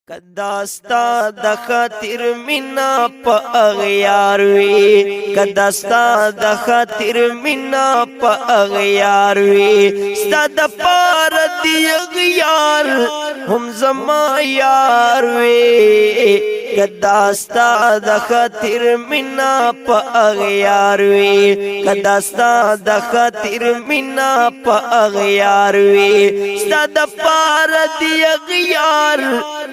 کداستا د خاطر مینا په اغیار وی کداستا د خاطر مینا په اغیار وی ستا د پار دی اغیار هم زما یار وی کداستا د خاطر مینا په اغیار وی کداستا د خاطر مینا په اغیار وی ستا د پار دی اغیار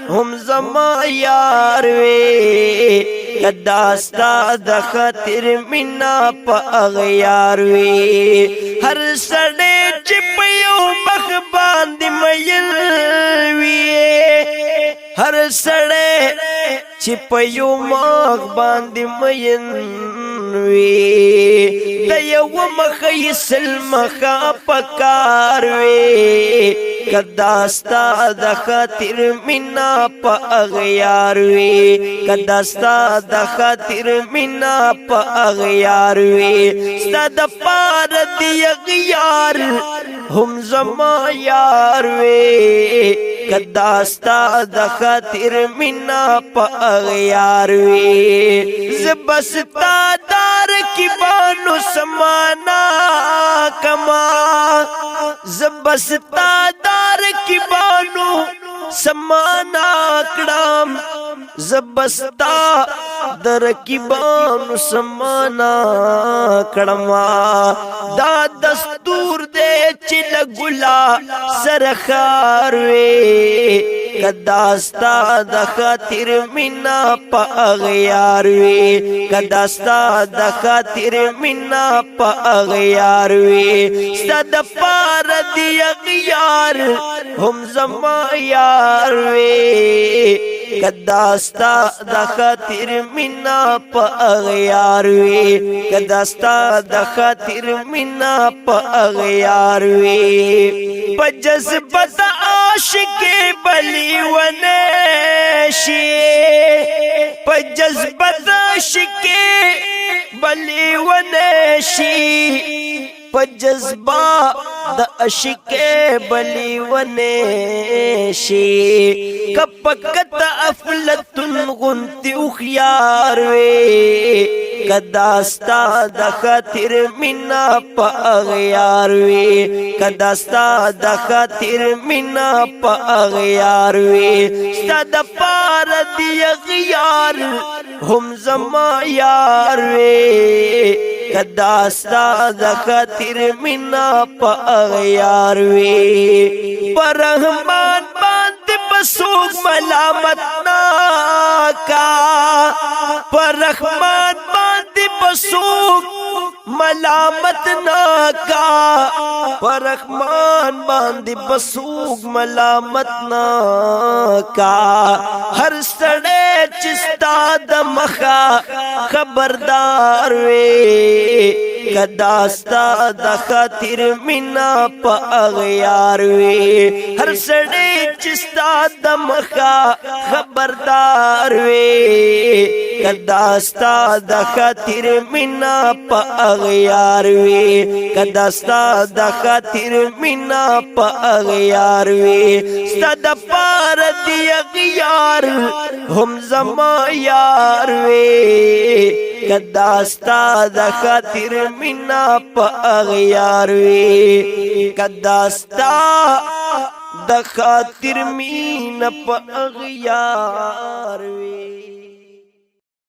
هم زما یار وی کداستا د خاطر مینا په اغیار وی هر سړی چې په یو مخ باندې مین وی هر سړی چې په یو مخ باندې مین وی د یو مخ یې سلمخه پکار وی کداستا د خاطر مینا په اغیار وی کداستا د خاطر مینا په اغیار وی ستا د پار دی اغیار هم زما یار وی کداستا د خاطر مینا په اغیار وی زبستا دار کی بانو سمانا کما زبستا دار کی بانو سمانا کڑام زبستا در کی بانو سمانا کڑما دا دستور دے چل گلا سرخار وی کداستا د خاطر مینا په اغیار وی کداستا د خاطر مینا په اغیار وی ستا د پار دی اغیار هم زما یار وی کداستا د خاطر مینا په اغیار وی کداستا د خاطر مینا په اغیار وی په جذبت عاشق بلی ونشی په جذبت عاشق بلی ونشی په جذبه د عاشق بلی ونشی کپکت افلتن غنتی اخیار وی کداستا د خاطر مینا په اغیار وی کداستا د خاطر مینا په اغیار وی ستا د پار دی اغیار هم زما یار وی کداستا د خاطر مینا په اغیار وی پر رحمان باندې بسوک ملامت ناکا پر رحمان باندې بسوک ملامت ناکا پر رحمان باندې بسوک ملامت ناکا هر سړی چې ستا د مخه خبردار وی کداستا د خاطر مینا په اغیار وی هر سړی چې ستا د مخه خبردار وی کداستا د خاطر مینا په اغیار وی کداستا د خاطر مینا په اغیار وی ستا د پار دی اغیار هم زما یار وی کداستا د خاطر مینا په اغیار وی کداستا د خاطر مینا په اغیار